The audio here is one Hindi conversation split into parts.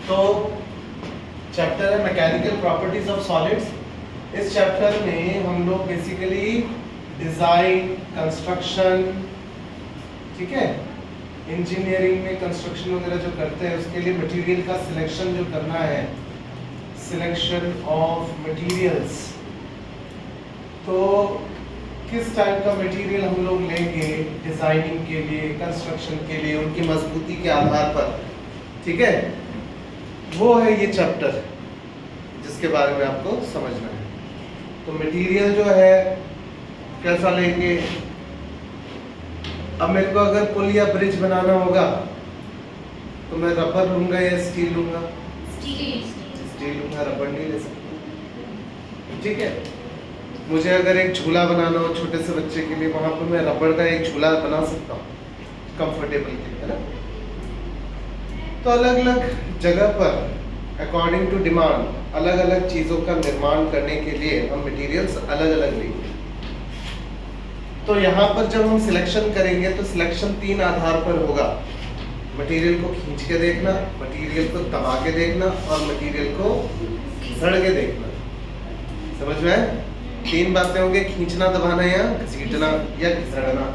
तो चैप्टर है मैकेनिकल प्रॉपर्टीज ऑफ सॉलिड्स। इस चैप्टर में हम लोग बेसिकली डिज़ाइन, कंस्ट्रक्शन, ठीक है, इंजीनियरिंग में कंस्ट्रक्शन वगैरह जो करते हैं उसके लिए मटेरियल का सिलेक्शन जो करना है, सिलेक्शन ऑफ मटेरियल्स। तो किस टाइप का मटेरियल हम लोग लेंगे डिज़ाइनिंग के लिए, कंस्ट्रक्शन के लिए, उनकी मजबूती के आधार पर, ठीक है, वो है ये चैप्टर जिसके बारे में आपको समझना है। तो मटेरियल जो है कैसा लेंगे। अब मेरे को अगर पुल या ब्रिज बनाना होगा तो मैं रबर लूंगा या स्टील लूंगा? स्टील लूंगा, रबर नहीं ले सकता, ठीक है। मुझे अगर एक झूला बनाना हो छोटे से बच्चे के लिए, वहां पर मैं रबर का एक झूला बना सकता हूँ कंफर्टेबल के लिए, है ना। तो अलग अलग जगह पर अकॉर्डिंग टू डिमांड अलग अलग चीज़ों का निर्माण करने के लिए हम मटेरियल्स अलग अलग लेंगे। तो यहाँ पर जब हम सिलेक्शन करेंगे तो सिलेक्शन 3 आधार पर होगा। मटेरियल को खींच के देखना, मटेरियल को दबा के देखना और मटेरियल को घिसड़ के देखना। समझ में आए? 3 बातें होंगी, खींचना, दबाना या घसीटना या घिसड़ना।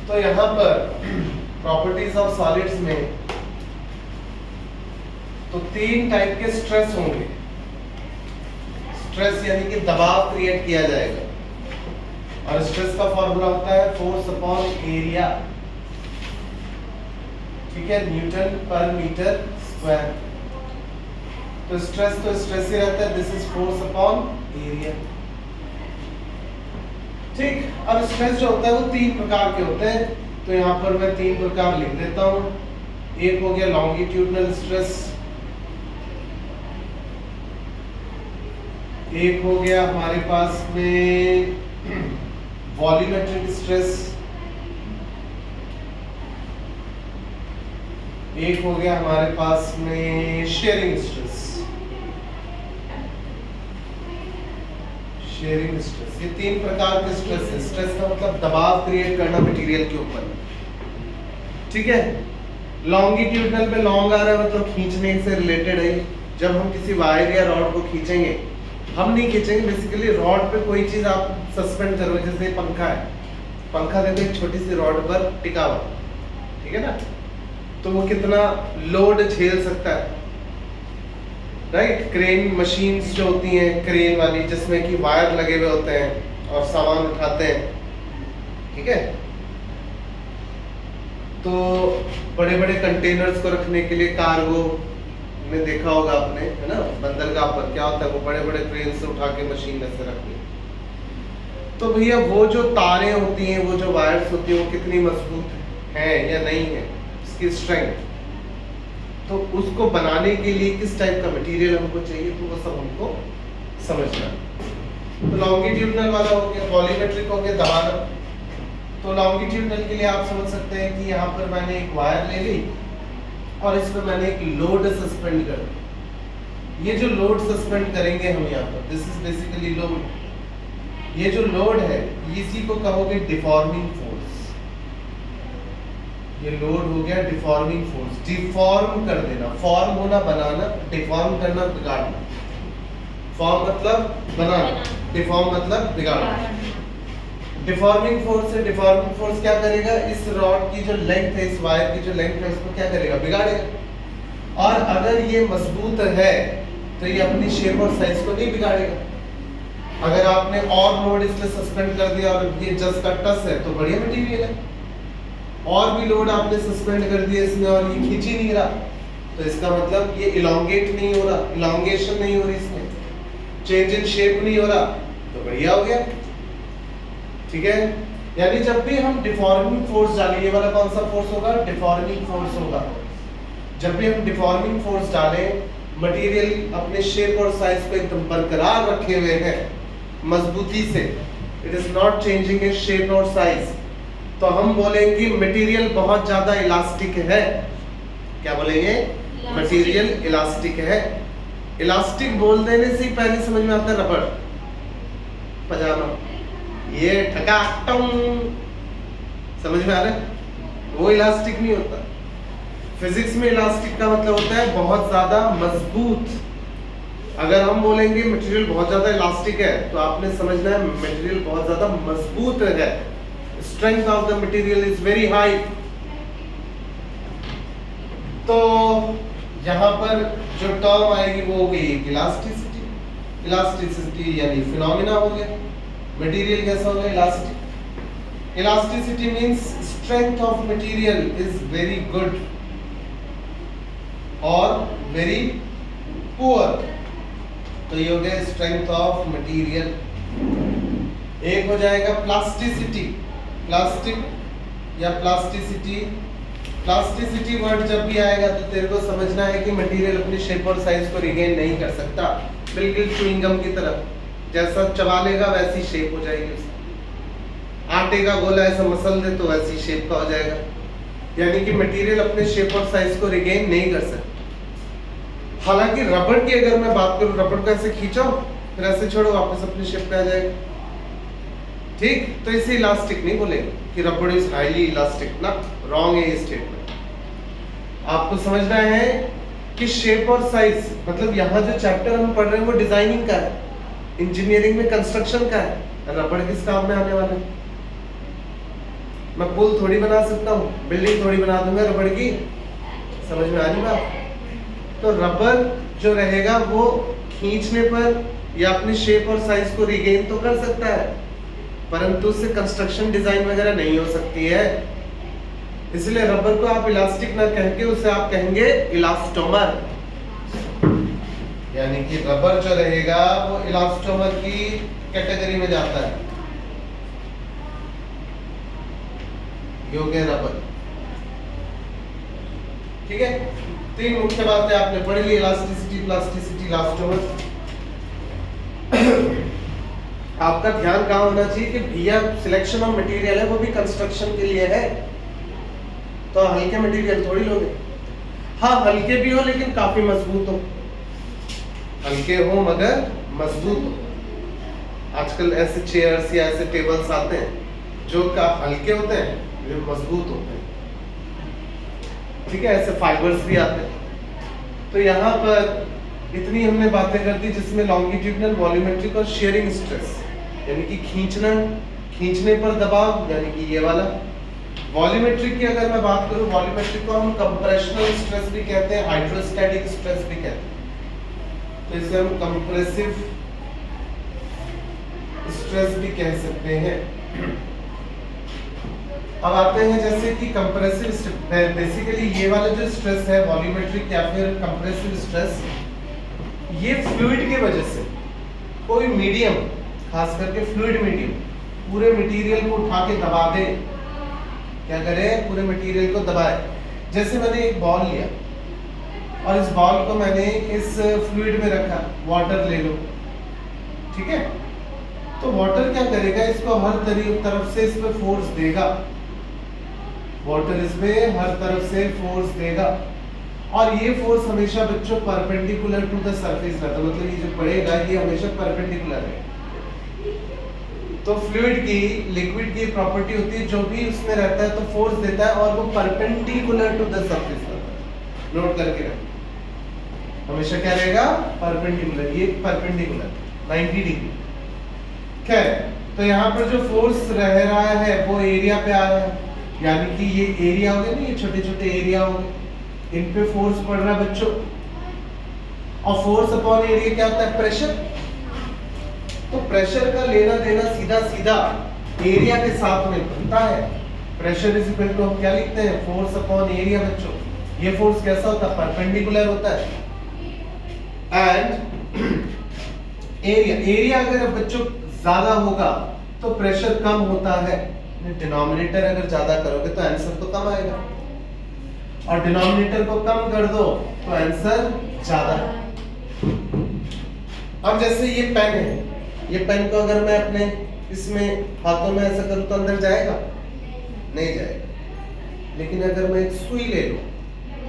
तो यहाँ पर प्रॉपर्टीज ऑफ सॉलिड्स में तो 3 टाइप के स्ट्रेस होंगे। स्ट्रेस यानी कि दबाव क्रिएट किया जाएगा और स्ट्रेस का फॉर्मूला होता है फोर्स अपॉन एरिया, ठीक है, न्यूटन पर मीटर स्क्वायर। तो स्ट्रेस ही रहता है, this is force upon area, ठीक। अब स्ट्रेस जो होता है वो 3 प्रकार के होते हैं। तो यहाँ पर मैं 3 प्रकार लिख देता हूँ। एक हो गया लॉन्गिट्यूडनल स्ट्रेस, एक हो गया हमारे पास में वॉल्यूमेट्रिक स्ट्रेस, एक हो गया हमारे पास में शेयरिंग स्ट्रेस। शेयरिंग स्ट्रेस, ये 3 प्रकार के स्ट्रेस है। स्ट्रेस का मतलब दबाव क्रिएट करना मटेरियल के ऊपर, ठीक है। लॉन्गिट्यूडनल में लॉन्ग आ रहा है मतलब खींचने से रिलेटेड है। जब हम किसी वायर या रॉड को खींचेंगे, हम नहीं खींचेंगे, बेसिकली रॉड पे कोई चीज आप सस्पेंड करो, जैसे पंखा है, पंखा देखो एक छोटी सी रॉड पर टिका हुआ, ठीक है ना, तो वो कितना लोड झेल सकता है, राइट। क्रेन मशीन्स जो होती हैं, क्रेन वाली, जिसमें कि वायर लगे हुए होते हैं और सामान उठाते हैं, ठीक है। तो बड़े बड़े कंटेनर्स को रखने के लिए कार्गो में देखा होगा आपने, है ना, बंदरगाह पर क्या होता है, वो बड़े बड़े क्रेन से उठा के मशीन में से रखते हैं। तो भैया वो जो तारें होती हैं, वो जो वायर्स होती हैं, वो कितनी मजबूत हैं या नहीं है, उसकी स्ट्रेंथ, तो उसको बनाने के लिए किस टाइप का मटेरियल हमको चाहिए, तो वो सब हमको समझना। तो लॉन्गिट्यूडनल वाला हो गया, वॉल्यूमेट्रिक हो गया, दबाना। तो लॉन्गिट्यूडनल के लिए आप समझ सकते हैं कि यहाँ पर मैंने एक वायर ले ली और इसमें मैंने एक लोड सस्पेंड कर दी। ये जो लोड सस्पेंड करेंगे हम यहाँ पर, दिस इज बेसिकली लोड। ये जो लोड है इसी को कहोगे डिफॉर्मिंग फोर्स। ये लोड हो गया डिफॉर्मिंग फोर्स। डिफॉर्म कर देना, फॉर्म होना बनाना, डिफॉर्म करना बिगाड़ना। फॉर्म मतलब बनाना, डिफॉर्म मतलब बिगाड़ना। डिफॉर्मिंग फोर्स है। डिफॉर्मिंग फोर्स क्या करेगा, इस रॉड की जो लेंथ है, इस वायर की जो लेंथ है, उसको क्या करेगा, बिगाड़ेगा। और अगर ये मजबूत है तो ये अपनी शेप और साइज को नहीं बिगाड़ेगा। अगर आपने और लोड इसमें सस्पेंड कर दिया और ये जस्ट का टस है तो बढ़िया मटेरियल है। और भी लोड आपने सस्पेंड कर दिया इसमें और ये खींच ही नहीं रहा, तो इसका मतलब ये इलोंगेट नहीं हो रहा, इलोंगेशन नहीं हो रही इसमें, चेंज इन शेप नहीं हो रहा, तो बढ़िया हो गया, ठीक है। यानी जब भी हम डिफॉर्मिंग फोर्स डालें, ये वाला कौन सा फोर्स होगा, डिफॉर्मिंग फोर्स होगा। जब भी हम डिफॉर्मिंग फोर्स डालें, मटेरियल अपने शेप और साइज को एकदम बरकरार रखे हुए हैं मजबूती से, it is not changing its shape और साइज, तो हम बोलेंगे मटेरियल बहुत ज्यादा इलास्टिक है। क्या बोलेंगे, मटेरियल इलास्टिक है। इलास्टिक बोल देने से ही पहले समझ में आता है रबड़, पजामा, ये ठकाटम, समझ में आ रहा है, वो इलास्टिक नहीं होता। फिजिक्स में इलास्टिक का मतलब होता है बहुत ज्यादा मजबूत। अगर हम बोलेंगे मटेरियल बहुत ज्यादा इलास्टिक है तो आपने समझना है मटेरियल बहुत ज्यादा मजबूत है, strength of the material is very high. तो यहाँ पर जो टर्म आएगी वो हो गई इलास्टिसिटी। इलास्टिसिटी यानी फिनोमिना हो गया, मटेरियल कैसा हो गया elastic. Elasticity means strength of material is very good और वेरी पुअर। तो ये हो गया स्ट्रेंथ ऑफ मटेरियल। एक हो जाएगा प्लास्टिसिटी। प्लास्टिक या प्लास्टिसिटी, प्लास्टिसिटी वर्ड जब भी आएगा तो तेरे को समझना है कि मटेरियल अपनी शेप और साइज को रिगेन नहीं कर सकता, बिल्कुल च्युइंगम की तरह, जैसा चबा लेगा वैसी शेप हो जाएगी उसकी। आटे का गोला ऐसा मसल दे तो वैसी शेप का हो जाएगा, यानी कि मटेरियल अपने शेप और साइज को रिगेन नहीं कर सकता। हालांकि रबड़ की अगर मैं बात करूं, रबड़ को ऐसे खींचो फिर ऐसे छोड़ो वापस अपनी शेप पे आ जाएगा, ठीक। तो इसे इलास्टिक नहीं बोलेंगे कि रबड़ इज हाईली इलास्टिक ना, रॉन्ग है ये स्टेटमेंट। आपको समझना है कि शेप और साइज मतलब यहाँ जो चैप्टर हम पढ़ रहे हैं वो डिजाइनिंग का है, इंजीनियरिंग में कंस्ट्रक्शन का है। रबड़ किस काम में आने वाला है? मैं पुल थोड़ी बना सकता हूँ, बिल्डिंग थोड़ी बना दूंगा रबड़ की, समझ में आ रही बात? तो रबड़ जो रहेगा वो खींचने पर या अपनी शेप और साइज को रिगेन तो कर सकता है, परंतु उससे कंस्ट्रक्शन डिजाइन वगैरह नहीं हो सकती है। इसलिए रबर को आप इलास्टिक ना कह के उसे आप कहेंगे इलास्टोमर, यानी कि रबर जो रहेगा वो इलास्टोमर की कैटेगरी में जाता है। ये हो गया रबर, ठीक है। तीन मुख्य बातें आपने पढ़ ली, इलास्टिसिटी, प्लास्टिसिटी, इलास्टोमर। आपका ध्यान कहाँ होना चाहिए कि भैया सिलेक्शन ऑफ मटेरियल है वो भी कंस्ट्रक्शन के लिए है, तो हल्के मटेरियल थोड़ी लोगे। हाँ हल्के भी हो लेकिन काफी मजबूत हो, हल्के हो मगर मजबूत हो। आजकल ऐसे चेयर्स या ऐसे टेबल्स आते हैं जो हल्के होते हैं, जो मजबूत होते हैं, ठीक है। ऐसे फाइबर्स भी आते हैं। तो यहाँ पर इतनी हमने बातें कर दी जिसमें लॉन्गिट्यूडिनल, वॉल्यूमेट्रिक और शेयरिंग स्ट्रेस, यानी कि खींचना, खींचने पर दबाव, यानी कि ये वाला। वॉल्यूमेट्रिक की अगर मैं बात करूं, वॉल्यूमेट्रिक को हम कंप्रेशनल स्ट्रेस भी कहते हैं, हाइड्रोस्टैटिक स्ट्रेस भी कहते हैं। तो इसे हम कंप्रेसिव स्ट्रेस भी कह सकते हैं। अब आते हैं जैसे कि कंप्रेसिव, बेसिकली ये वाला जो स्ट्रेस है वॉल्यूमेट्रिक या फिर कंप्रेसिव स्ट्रेस, ये फ्लूइड के वजह से कोई मीडियम, खास करके फ्लूइड मीडियम, पूरे मटेरियल को उठा के दबा दे। क्या करे? पूरे मटेरियल को दबाए। जैसे मैंने एक बॉल लिया और इस बॉल को मैंने इस फ्लूइड में रखा, वाटर ले लो, ठीक है। तो वाटर क्या करेगा? इसको हर तरफ से इस पे फोर्स देगा, वाटर इसमें हर तरफ से फोर्स देगा, और ये फोर्स हमेशा बच्चों परपेंडिकुलर टू द सरफेस रहता है, मतलब ये जो पड़ेगा ये हमेशा परपेंडिकुलर है। तो फ्लूइड की, लिक्विड की प्रॉपर्टी होती है जो भी उसमें रहता है तो फोर्स देता है और वो परपेंडिकुलर टू द सरफेस रहता है। नोट करके रखो, हमेशा क्या रहेगा? परपेंडिकुलर, ये परपेंडिकुलर 90 डिग्री। खैर, तो यहाँ पर जो फोर्स रह रहा है वो एरिया पे आ रहा है, यानी कि ये एरिया हो गया ना, ये छोटे छोटे एरिया हो गए, इन पे फोर्स पड़ रहा है बच्चों। और फोर्स अपॉन एरिया क्या होता है? प्रेशर। तो प्रेशर का लेना देना सीधा सीधा एरिया के साथ में बनता है। प्रेशर इज इक्वल टू, हम क्या लिखते हैं? फोर्स अपॉन एरिया बच्चों। ये फोर्स कैसा होता है? परपेंडिकुलर होता है। एंड एरिया अगर बच्चों ज्यादा होगा तो प्रेशर कम होता है। डिनोमिनेटर अगर ज्यादा करोगे तो आंसर तो कम आएगा, और डिनोमिनेटर को कम कर दो तो आंसर ज्यादा है। अब जैसे ये पेन है, ये पेन को अगर मैं अपने इसमें हाथों में ऐसा करूं तो अंदर जाएगा? नहीं जाएगा। लेकिन अगर मैं एक सुई ले लूं,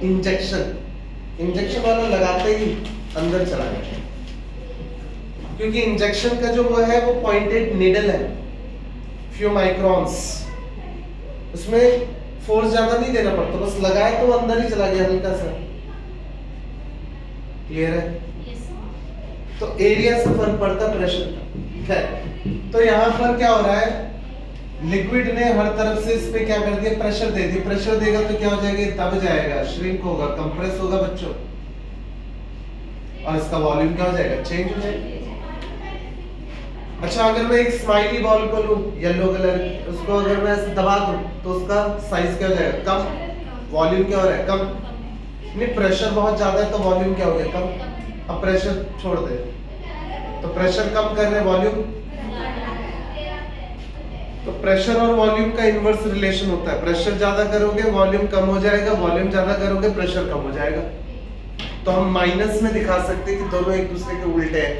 इंजेक्शन वाला लगाते ही अंदर चला जाएगा, क्योंकि इंजेक्शन का जो वो है वो पॉइंटेड नीडल है, फ्यू माइक्रोन्स, उसमें फोर्स ज्यादा नहीं देना पड़ता, बस लगाए तो अंदर ही चला गया हल्का सा। क्लियर है? तो एरिया से फर्क पड़ता प्रेशर का। तो यहाँ पर क्या हो रहा है, लिक्विड ने हर तरफ से इस पे क्या कर दिया, प्रेशर दे दिया। प्रेशर देगा तो क्या हो जाएगा, दब जाएगा, श्रिंक होगा, कंप्रेस होगा बच्चों, और इसका वॉल्यूम क्या हो जाएगा, चेंज हो जाएगा। अच्छा, अगर मैं एक स्माइली बॉल को लूं येलो कलर, उसको अगर मैं ऐसे दबा दूं तो उसका साइज क्या हो जाएगा, कम। वॉल्यूम क्या हो रहा है, कम। नहीं, प्रेशर बहुत ज्यादा है तो वॉल्यूम क्या हो गया, कम। अब प्रेशर छोड़ दे तो प्रेशर कम कर रहे, वॉल्यूम। तो प्रेशर और वॉल्यूम का इनवर्स रिलेशन होता है। प्रेशर ज्यादा करोगे वॉल्यूम कम हो जाएगा, वॉल्यूम ज्यादा करोगे प्रेशर कम हो जाएगा। तो हम माइनस में दिखा सकते हैं कि दोनों एक दूसरे के उल्टे हैं,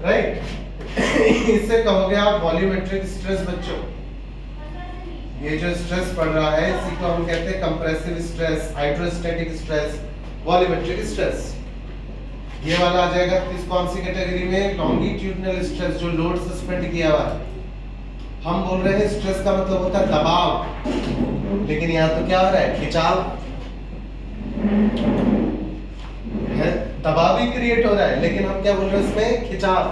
राइट? इससे कहोगे आप वॉल्यूमेट्रिक स्ट्रेस। बच्चों, ये जो स्ट्रेस पड़ रहा है इसी को हम कहते हैं compressive stress, hydrostatic stress, volumetric stress. ये वाला आ जाएगा किस, कौन सी कैटेगरी में, लॉन्गिट्यूडिनल स्ट्रेस, जो लोड सस्पेंड किया हुआ है। हम बोल रहे हैं स्ट्रेस का मतलब होता है दबाव, लेकिन यहाँ तो क्या हो रहा है, खिंचाव है। दबाव भी क्रिएट हो रहा है, लेकिन हम क्या बोल रहे हैं इसमें, खिंचाव,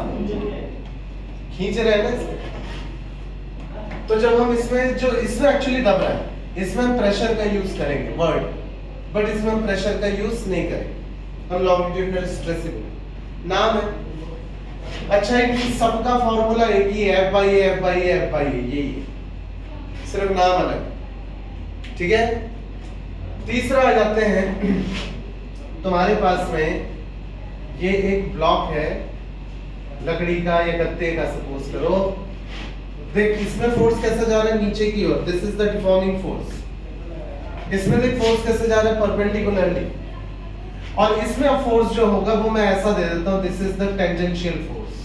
खींच रहे हैं ना इसमें। तो जब हम इसमें, जो इसमें एक्चुअली दब रहा है, इसमें हम प्रेशर का यूज करेंगे वर्ड, बट इसमें हम प्रेशर का यूज नहीं करेंगे, हम लॉन्गिट्यूडिनल स्ट्रेस नाम है। अच्छा, इन सबका फॉर्मूला एक ही है, F/A यही है, सिर्फ नाम अलग, ठीक है। तीसरा आ जाते हैं, तुम्हारे पास में ये एक ब्लॉक है लकड़ी का या गत्ते का, सपोज करो। देख इसमें फोर्स कैसे जा रहा है, नीचे की ओर, this is the deforming force. इसमें देख फोर्स कैसे जा रहा है, परपेंडिकुलरली। और इसमें अब फोर्स जो होगा वो मैं ऐसा दे देता हूं, this is the tangential force.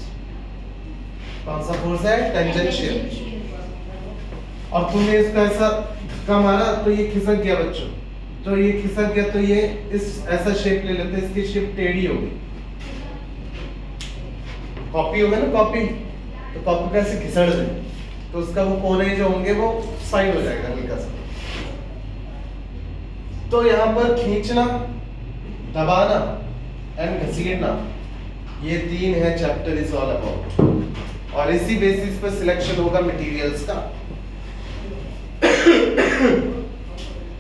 कौन सा फोर्स है, टेंजेंशियल। और तुमने इसका ऐसा धक्का मारा तो ये खिसक गया बच्चों, तो ये खिसक गया तो ये इस ऐसा शेप ले लेते हैं, इसकी शेप टेढ़ी होगी। कॉपी होगा ना, कॉपी, तो कॉपी का ऐसे घिसड़ दे तो उसका वो कोने जो होंगे वो साइड हो जाएगा हल्का सा। तो यहाँ पर खींचना, दबाना एंड घसीटना, ये तीन है चैप्टर इज ऑल अबाउट। और इसी बेसिस पर सिलेक्शन होगा मटेरियल्स का,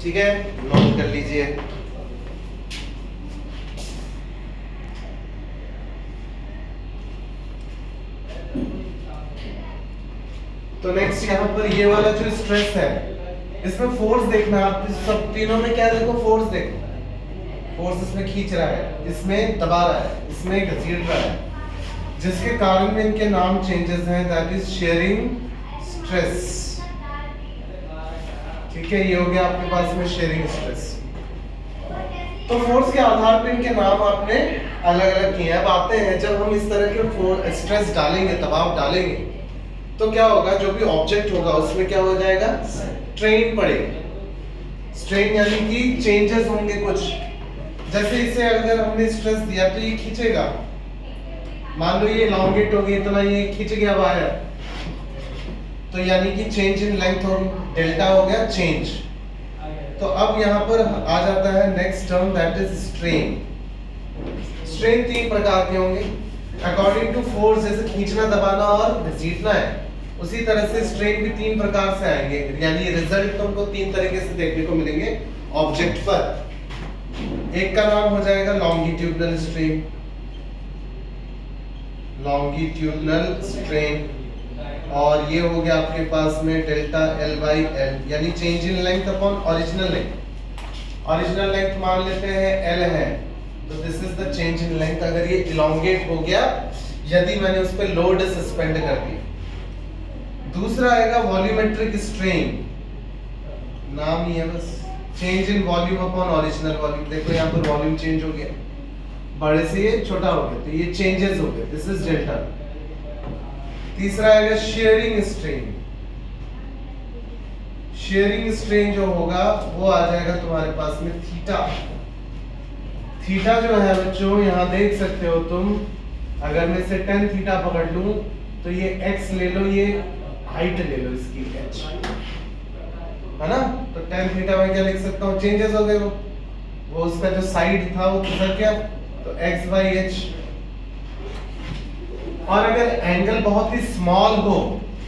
ठीक है, नोट कर लीजिए। तो नेक्स्ट यहाँ पर ये वाला जो स्ट्रेस है, इसमें फोर्स देखना आप, सब तीनों में क्या देखो, फोर्स देखो। फोर्स इसमें खींच रहा है, इसमें दबा रहा है, इसमें घसीट रहा है, जिसके कारण में इनके नाम चेंजेस हैं, दैट इज शेयरिंग स्ट्रेस। ठीक है, ये हो गया आपके पास में शेयरिंग स्ट्रेस। तो फोर्स के आधार पर इनके नाम आपने अलग अलग किए। अब आते हैं, जब हम इस तरह के स्ट्रेस डालेंगे, दबाव डालेंगे, तो क्या होगा, जो भी ऑब्जेक्ट होगा उसमें क्या हो जाएगा, स्ट्रेन पड़ेगा। स्ट्रेन यानी कि चेंजेस होंगे कुछ। जैसे इसे अगर हमने स्ट्रेस दिया तो ये खींचेगा, मान लो ये लॉन्गेट हो गई, इतना ये खींच गया वायर, तो यानी कि चेंज इन लेंथ हो, डेल्टा हो गया चेंज। तो अब यहाँ पर आ जाता है next term, that is strain. Strain तीन प्रकार के होंगे अकॉर्डिंग टू फोर्स, जैसे खींचना, दबाना और घसीटना है, उसी तरह से स्ट्रेन भी तीन प्रकार से आएंगे, यानी रिजल्ट तुमको तीन तरीके से देखने को मिलेंगे ऑब्जेक्ट पर। एक का नाम हो जाएगा लॉन्गिट्यूडिनल स्ट्रेन, लॉन्गिट्यूडिनल स्ट्रेन, और ये हो गया आपके पास में डेल्टा L/L, यानी change in length upon original length. Original length मान लेते हैं L है, तो this is the change in length. अगर ये इलोंगेट हो गया, यदि मैंने उस पर लोड सस्पेंड कर दी। दूसरा आएगा वॉल्यूमेट्रिक स्ट्रेन, नाम ही है बस, change in volume upon original volume. देखो यहाँ पर वॉल्यूम चेंज हो गया, बड़े से ये छोटा हो गया, तो ये चेंजेस हो गए, दिस इज डेल्टा। तीसरा आएगा शेयरिंग स्ट्रेन। शेयरिंग स्ट्रेन जो होगा वो आ जाएगा तुम्हारे पास में थीटा। थीटा जो है बच्चों, यहाँ देख सकते हो तुम, अगर मैं इसे tan थीटा पकड़ लूं तो ये x ले लो, ये हाइट ले लो इसकी h, है ना, तो tan थीटा में क्या लिख सकता हूँ, चेंजेस हो गए वो उसका जो साइड था वो खिसक गया, तो x by h। और अगर एंगल बहुत ही स्मॉल हो,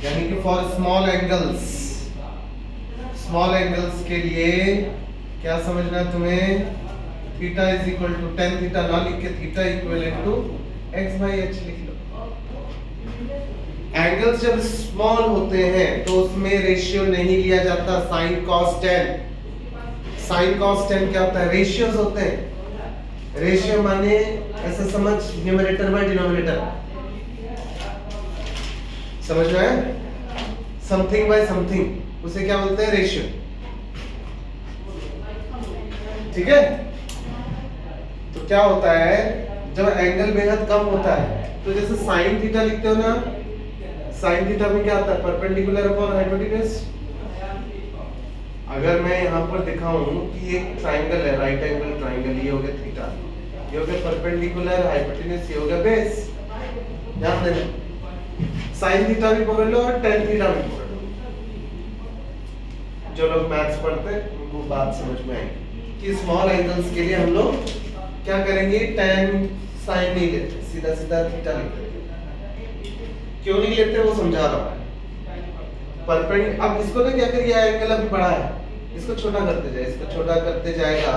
यानी कि फॉर स्मॉल एंगल्स के लिए क्या समझना है तुम्हें, theta is equal to tan theta ना लिख के theta equivalent to x by h लिख लो। एंगल्स जब स्मॉल होते हैं तो उसमें रेशियो नहीं लिया जाता sin cos tan। sin cos tan क्या होता है, रेशियोज होते हैं। रेशियो माने ऐसा समझ, न्यूमरेटर बाय डिनोमिनेटर, समझ में आया, समथिंग बाय समथिंग, उसे क्या बोलते हैं, रेशियो। ठीक है, तो क्या होता है जब एंगल बेहद कम होता है, तो जैसे sin थीटा लिखते हो ना, sin थीटा में क्या आता है, परपेंडिकुलर अपॉन हाइपोटेन्यूज। अगर मैं यहाँ पर दिखाऊं कि एक ट्राइंगल है, राइट एंगल ट्राइंगल, ये हो गया थीटा, ये हो गया परपेंडिकुलर, हाइपोटेन्यूज ये हो गया बेस। ध्यान देना, sin थीटा भी पकड़ लो और tan थीटा भी पकड़ लो। जो लोग मैथ्स पढ़ते हैं उनको बात समझ में आएगी कि स्मॉल एंगल्स के लिए हम लोग क्या करेंगे, tan sin नहीं लेते, सीधा सीधा थीटा लिख देते। क्यों नहीं लेते वो समझा रहा हूँ। परपेंड, अब इसको ना क्या करिए, एंगल अभी बड़ा है, इसको छोटा करते जाए, इसको छोटा करते जाएगा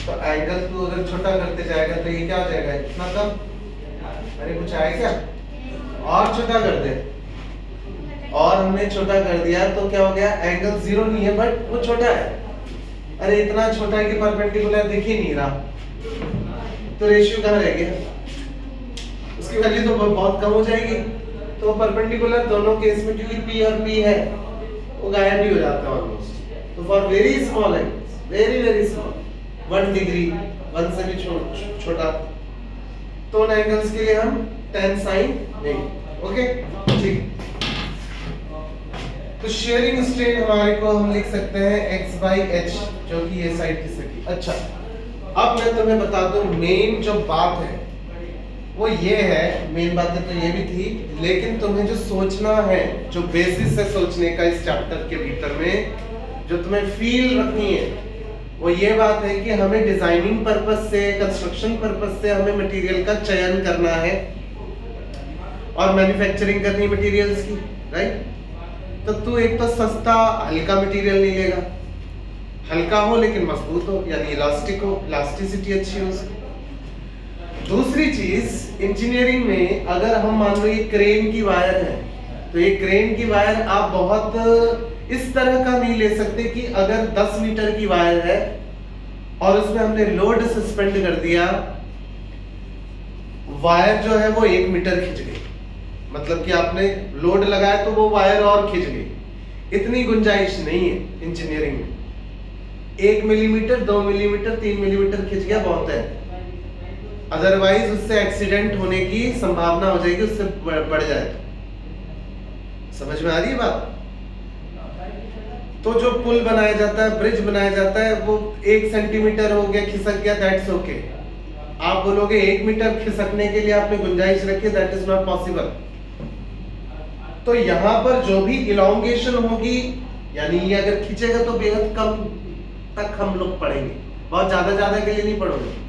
तो एंगल को अगर छोटा करते जाएगा तो ये क्या हो जाएगा, इतना कम, अरे कुछ आएगा, और छोटा कर दे, और हमने छोटा कर दिया तो क्या हो गया, एंगल जीरो नहीं है बट वो छोटा है। अरे इतना छोटा है कि परपेंडिकुलर दिख ही नहीं रहा, तो रेशियो कहाँ रह गया, उसकी वैल्यू तो बहुत कम हो जाएगी। तो परपेंडिकुलर दोनों केस में क्योंकि P और P है वो गायब भी हो जाता है ऑलमोस्ट। तो for very small angles, very small, 1 degree, 1 से भी छोटा, तो उन एंगल्स के लिए हम tan sin नहीं। ओके ठीक, तो शेयरिंग स्ट्रेन हमारे को हम लिख सकते हैं x by h, जो कि ये साइड खिसकी। अच्छा, अब मैं तुम्हें बता दूं मेन जो बात है वो ये है, मेन बातें तो ये भी थी, लेकिन तुम्हें जो सोचना है, जो बेसिस है सोचने का इस चैप्टर के भीतर में, जो तुम्हें फील रखनी है, वो ये बात है कि हमें डिजाइनिंग पर्पस से, कंस्ट्रक्शन पर्पस से हमें मटेरियल का चयन करना है और मैन्युफैक्चरिंग करनी मटेरियल्स की, राइट। तो तू एक तो सस्ता हल्का मटेरियल नहीं लेगा, हल्का हो लेकिन मजबूत हो, यानी इलास्टिक हो, इलास्टिसिटी अच्छी हो उसकी। दूसरी चीज, इंजीनियरिंग में अगर हम मान लो ये क्रेन की वायर है, तो ये क्रेन की वायर आप बहुत इस तरह का नहीं ले सकते कि अगर 10 मीटर की वायर है और उसमें हमने लोड सस्पेंड कर दिया, वायर जो है वो 1 मीटर खिंच गई, मतलब कि आपने लोड लगाया तो वो वायर और खिंच गई, इतनी गुंजाइश नहीं है इंजीनियरिंग में। 1 मिलीमीटर, 2 मिलीमीटर, 3 मिलीमीटर खिंच गया बहुत है, अदरवाइज उससे एक्सीडेंट होने की संभावना हो जाएगी, उससे बढ़ जाए। समझ में आ रही है बात। तो जो पुल बनाया जाता है, ब्रिज बनाया जाता है, वो 1 सेंटीमीटर हो गया, खिसक गया, दैट्स ओके। आप बोलोगे 1 मीटर खिसकने के लिए आपने गुंजाइश रखी, दैट इज नॉट पॉसिबल। तो यहाँ पर जो भी इलॉन्गेशन होगी, यानी ये अगर खींचेगा तो बेहद कम तक हम लोग पढ़ेंगे, बहुत ज्यादा के लिए नहीं पढ़ोगे।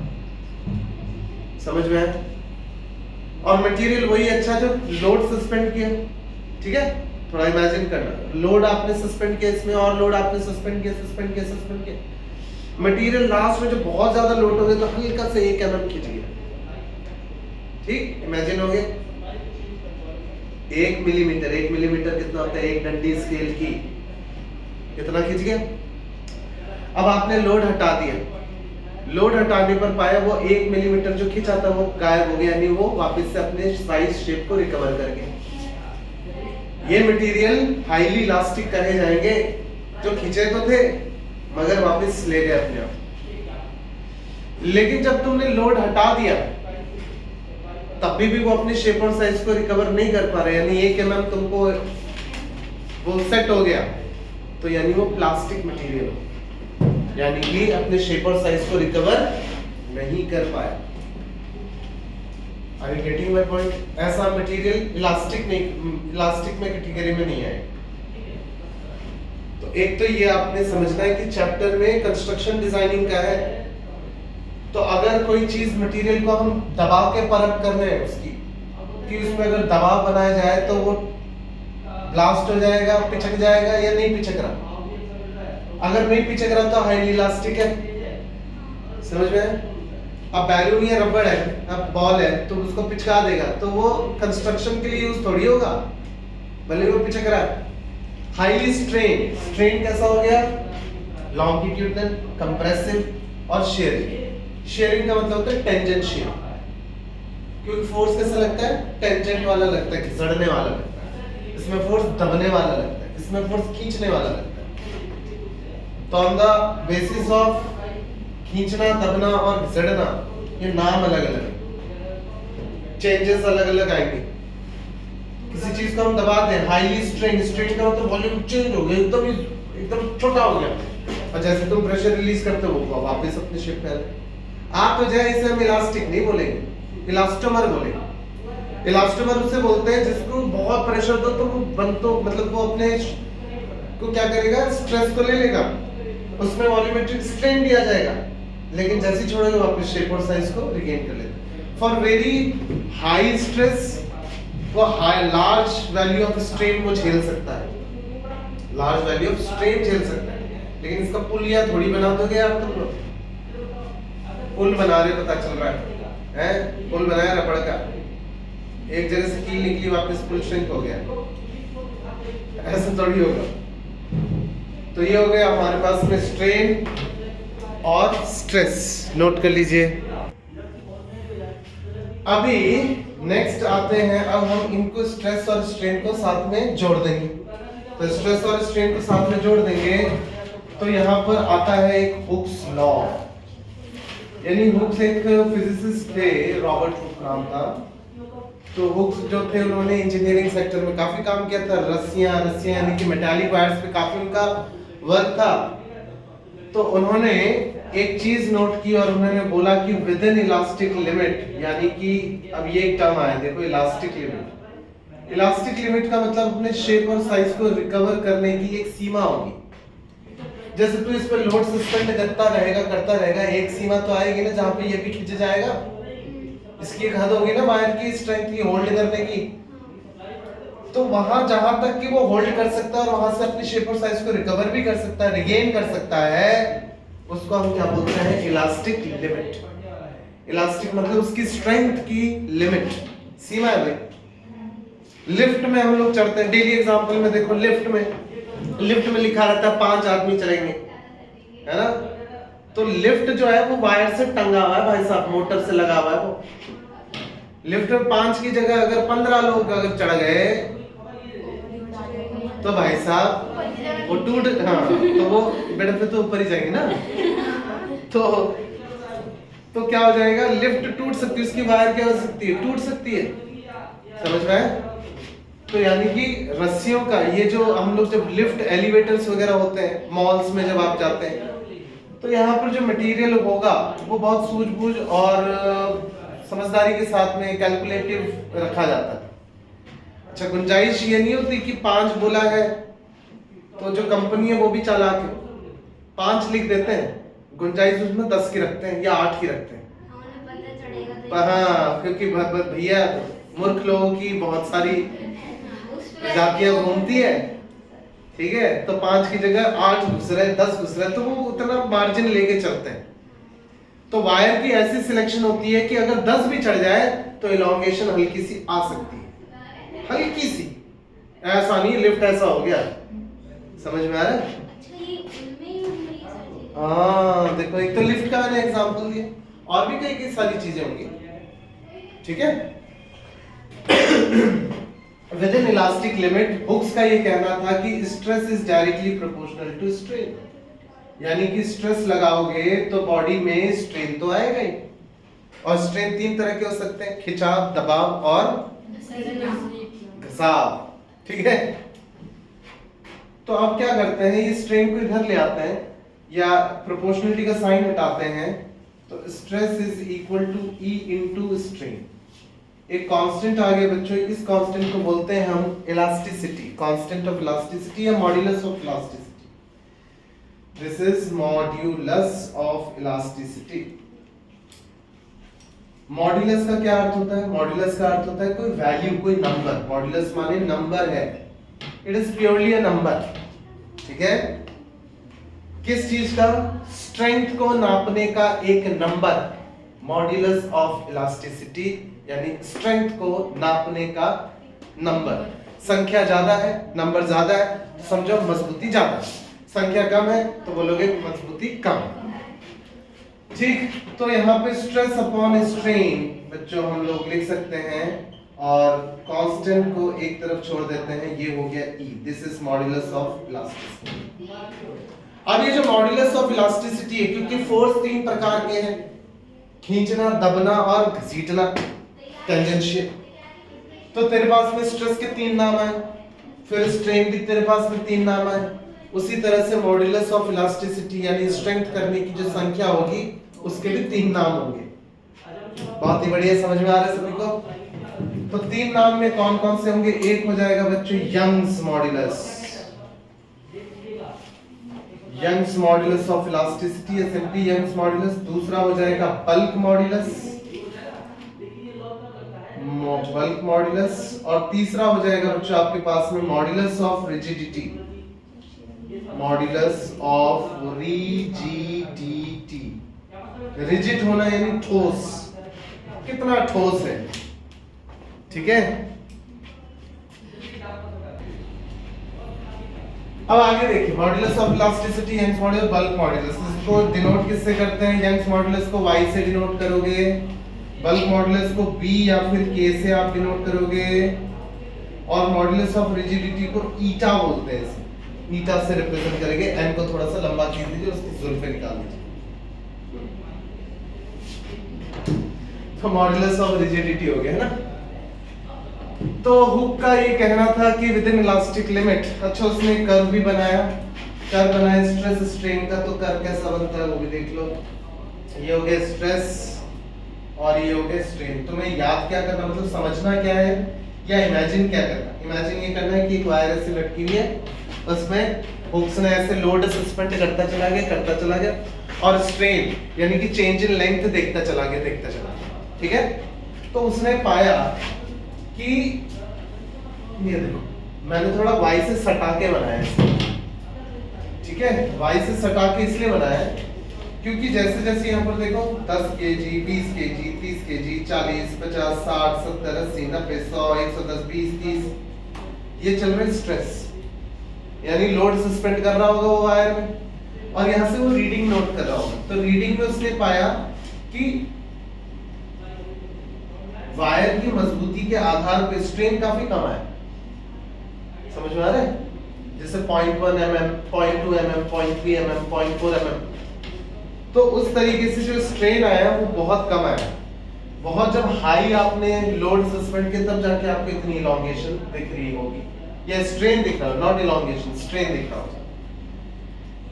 समझ में आया। और मटेरियल वही अच्छा जो लोड सस्पेंड किया, ठीक है, थोड़ा इमेजिन करना, लोड आपने सस्पेंड किया, इसमें और लोड आपने सस्पेंड किया, मटेरियल लास्ट में जो बहुत ज्यादा लोड हो गया तो हल्का से 1 mm खींच गया, ठीक, इमेजिन हो गया। 1 मिलीमीटर कितना होता है, 1 डंडी स्केल की, कितना खींच गया। अब आपने लोड हटा दिया, लोड हटाने पर पाया वो 1 मिलीमीटर जो खींचा था वो गायब हो गया, यानी वो वापस से अपने साइज शेप को रिकवर कर गया। ये मटेरियल हाईली इलास्टिक कहे जाएंगे, जो खींचे तो थे मगर वापस ले गए अपने आप। लेकिन जब तुमने लोड हटा दिया तब भी वो अपने शेप और साइज को रिकवर नहीं कर पा रहे, यानी 1 mm तुमको वो सेट हो गया, तो यानी वो प्लास्टिक मटेरियल हो, यानी कि अपने शेप और साइज को रिकवर नहीं कर पाया। Are you getting my point. ऐसा मटेरियल इलास्टिक में कैटेगरी में नहीं आए। तो एक तो ये आपने समझना है कि चैप्टर में कंस्ट्रक्शन डिजाइनिंग का है, तो अगर कोई चीज मटेरियल को हम दबा के परख कर रहे हैं उसकी, कि उसमें अगर दबाव बनाया जाए तो वो ब्लास्ट हो जाएगा, पिचक जाएगा या नहीं पिचक रहा। अगर नहीं पिचक रहा तो हाईली इलास्टिक है, समझ में है? अब बैलून या रबड़ है, अब बॉल है, तो उसको पिचका देगा तो वो कंस्ट्रक्शन के लिए यूज थोड़ी होगा, भले वो पिचक रहा है। हाईली स्ट्रेन, स्ट्रेन कैसा हो गया? लॉन्गिट्यूडनल, कंप्रेसिव और शेयरिंग। शेयरिंग का मतलब होता है टेंजेंट शेयर, क्योंकि फोर्स कैसा लगता है? टेंजेंट वाला लगता है, घिसड़ने वाला लगता है। इसमें फोर्स दबने वाला लगता है, इसमें फोर्स खींचने वाला लगता है। तो ऑन द बेसिस ऑफ खींचना, दबना और घिसड़ना, ये नाम अलग अलग है, चेंजेस अलग अलग आएंगे। किसी चीज को हम दबा दें, हाईली स्ट्रेन, स्ट्रेन का मतलब वॉल्यूम चेंज हो गया, एकदम छोटा हो गया, और जैसे तुम प्रेशर रिलीज करते हो वो वापस अपने शेप पे आ जाए। आप तो जाए, इसे हम इलास्टिक नहीं बोलेंगे, इलास्टोमर बोलेंगे। इलास्टोमर उसे बोलते हैं जिसको बहुत प्रेशर दो तो वो मतलब वो अपने को क्या करेगा? स्ट्रेस को ले लेगा, उसमें वॉल्यूमेट्रिक स्ट्रेन दिया जाएगा, लेकिन जैसे ही छोड़ोगे वापस शेप और साइज को रिगेन कर लेगा। फॉर वेरी हाई स्ट्रेस वो high large value of strain को झेल सकता है, लार्ज वैल्यू ऑफ स्ट्रेन झेल सकता है, लेकिन इसका पुल या थोड़ी बना दोगे आप, तुम लोग पुल बना रहे, पता चल रहा है पुल बनाया रबड़ का, एक जगह से कील निकली वापस पुल श्रिंक हो गया, ऐसा थोड़ी होगा। तो ये हो गया हमारे पास में स्ट्रेन और स्ट्रेस, नोट कर लीजिए। अभी नेक्स्ट आते हैं, अब हम इनको स्ट्रेस और स्ट्रेन को साथ में जोड़ देंगे। तो स्ट्रेस और स्ट्रेन को साथ में जोड़ देंगे तो यहाँ पर आता है एक हुक्स लॉ, यानी हुक्स एक फिजिसिस्ट थे, रॉबर्ट हुक नाम था। तो हुक्स जो थे उन्होंने इंजीनियरिंग सेक्टर में काफी काम किया था, रस्सियां यानी कि मेटालिक वायर्स पे काफी उनका वर्क था। तो उन्होंने एक चीज नोट की और उन्होंने बोला कि विद इन इलास्टिक लिमिट, यानी कि अब ये एक टर्म आया, देखो इलास्टिक लिमिट। इलास्टिक लिमिट का मतलब अपने शेप और साइज को रिकवर करने की एक सीमा होगी। जैसे तू इस पर लोड सस्पेंड करता रहेगा, एक सीमा तो आएगी ना जहां पे ये भी खिंच जाएगा, इसकी एक हद होगी ना वायर की स्ट्रेंथ की होल्ड करने की। तो वहां जहां तक कि वो होल्ड कर सकता है और वहां से अपनी शेप और साइज को रिकवर भी कर सकता है, रिगेन कर सकता है, उसको हम क्या बोलते हैं? Elastic limit. इलास्टिक मतलब उसकी स्ट्रेंथ की लिमिट, सीमा है भाई। लिफ्ट में हम लोग चढ़ते हैं, डेली एग्जांपल में देखो, लिफ्ट में लिखा रहता है 5 आदमी चढ़ेंगे, है ना? तो लिफ्ट जो है वो वायर से टंगा हुआ है भाई साहब, मोटर से लगा हुआ है वो। लिफ्ट में 5 की जगह अगर 15 लोग अगर चढ़ गए तो भाई साहब वो टूट, हाँ तो वो बेड पे तो ऊपर ही जाएंगे ना, तो क्या हो जाएगा? लिफ्ट टूट सकती है, उसकी वायर क्या हो सकती है? टूट सकती है, समझ में है? तो यानी कि रस्सियों का ये जो हम लोग जब लिफ्ट एलिवेटर्स वगैरह होते हैं मॉल्स में जब आप जाते हैं, तो यहाँ पर जो मटेरियल होगा वो बहुत सूझबूझ और समझदारी के साथ में कैलकुलेटिव रखा जाता है। अच्छा, गुंजाइश ये नहीं होती कि 5 बोला है तो जो कंपनी है वो भी चालाक है, 5 लिख देते हैं, गुंजाइश उसमें 10 की रखते हैं या 8 की रखते हैं। हाँ, क्योंकि भैया मूर्ख लोगों की बहुत सारी प्रजातियां घूमती है, ठीक है? तो 5 की जगह 8 घुस रहे, 10 घुस रहे, तो वो उतना मार्जिन लेके चलते हैं। तो वायर की ऐसी सिलेक्शन होती है कि अगर 10 भी चढ़ जाए तो इलॉन्गेशन हल्की सी आ सकती है, हल्की सी, ऐसा नहीं लिफ्ट ऐसा हो गया, समझ में आ रहा है? हाँ देखो, एक तो लिफ्ट का मैंने एग्जांपल दिया, और भी कई सारी चीजें होंगी, ठीक है? Within elastic limit, Hooke's का ये कहना था कि stress is directly proportional to strain, यानी कि स्ट्रेस लगाओगे तो बॉडी में स्ट्रेन तो आएगा ही, और स्ट्रेन 3 तरह के हो सकते हैं, खिंचाव, दबाव और घसाव, ठीक है? तो आप क्या करते हैं, ये स्ट्रेन को इधर ले आते हैं या प्रोपोर्शनलिटी का साइन हटाते हैं, तो stress is equal to E into strain. एक कांस्टेंट आ गया बच्चों, इस कांस्टेंट को बोलते हैं हम इलास्टिसिटी, कांस्टेंट ऑफ इलास्टिसिटी या modulus of elasticity. This is modulus of elasticity. Modulus का क्या अर्थ होता है? मॉड्यूलस का अर्थ होता है कोई वैल्यू, कोई नंबर। मॉड्यूलस माने नंबर है, it is purely a number. ठीक है, किस चीज का? स्ट्रेंथ को नापने का एक नंबर, मॉड्यूलस ऑफ इलास्टिसिटी, यानी स्ट्रेंथ को नापने का नंबर। संख्या ज्यादा है, नंबर ज्यादा है तो समझो मजबूती ज्यादा, संख्या कम है तो बोलोगे मजबूती कम। ठीक, तो यहाँ पे स्ट्रेस अपॉन स्ट्रेन बच्चों हम लोग लिख सकते हैं और कांस्टेंट को एक तरफ छोड़ देते हैं, ये हो गया E। This is modulus of elasticity. अब ये जो मॉड्यूलस ऑफ इलास्टिसिटी है, क्योंकि फोर्स तीन प्रकार के हैं, खींचना, दबना और घसीटना, टेंजेंशियल। तो तेरे पास में स्ट्रेस के तीन नाम आए, फिर स्ट्रेन भी तेरे पास में तीन नाम आए। उसी तरह से मॉड्यूलस ऑफ इलास्टिसिटी यानी स्ट्रेंथ करने की जो संख्या होगी उसके भी तीन नाम होंगे। बहुत ही बढ़िया, समझ में आ रहा है सभी को? तो तीन नाम में कौन कौन से होंगे? एक हो जाएगा बच्चों Young's modulus, Young's modulus of elasticity या सिंपली यंग्स मॉड्यूलस। दूसरा हो जाएगा बल्क मॉड्यूलस, बल्क मॉड्यूलस। और तीसरा हो जाएगा बच्चों आपके पास में modulus of rigidity, modulus of rigidity. Rigid होना यानी ठोस, कितना ठोस है। ठीक है, अब आगे देखिए modulus of elasticity, Young's modulus, bulk modulus. इसको डिनोट किससे करते हैं? यंग्स मॉड्यूलस को Y से डिनोट करोगे, बल्क मॉड्यूलस को B या फिर K से आप डिनोट करोगे, और मॉड्यूलस ऑफ रिजिडिटी को ईटा बोलते हैं, ईटा से रिप्रेजेंट करेंगे। n को थोड़ा सा लंबा खींच दीजिए, उसकी जुल्फे निकाल दीजिए। तो मॉड्यूलस ऑफ रिजिडिटी हो गया है ना। तो हुक का ये कहना था कि विद इन इलास्टिक लिमिट। अच्छा, उसने कर्व भी बनाया, कर्व बनाया स्ट्रेस स्ट्रेन का। तो कर्व कैसा बनता है वो भी देख लो। ये हो गया स्ट्रेस और ये हो गया स्ट्रेन। तुम्हें याद क्या करना, मतलब समझना क्या है या इमेजिन क्या करना? इमेजिन ये करना है कि एक वायर ऐसे लटकी हुई है, उसमें हुक्स ने ऐसे लोड सस्पेंड करता चला गया और स्ट्रेन यानी कि चेंज इन लेंथ देखता चला गया। ठीक है, तो उसने पाया कि ये देखो मैंने थोड़ा Y से सटा के बनाया है। ठीक है, Y से सटा के इसलिए बनाया है क्योंकि जैसे जैसे यहाँ पर देखो 10 kg, 20 kg, 30 kg, 40, 50, 60, 70, 80, 90, 100, 110, 20, 30 ये चल रहे स्ट्रेस, यानी लोड सस्पेंड कर रहा होगा वो वायर में, और यहाँ से वो रीडिंग नोट कर रहा होगा। तो रीडिंग में उसने पाया कि वायर की मजबूती के आधार पर स्ट्रेन काफी कम है। समझ में आ रहा है? जैसे 0.1 mm, 0.2 mm, 0.3 mm, 0.4 mm। तो उस तरीके से जो स्ट्रेन आया वो बहुत कम आया। बहुत जब हाई आपने लोड सस्पेंड किया तब जाके आपको इतनी इलॉन्गेशन दिख रही होगी, या स्ट्रेन दिख रहा हो, नॉट इलॉन्गेशन, स्ट्रेन दिख रहा हो।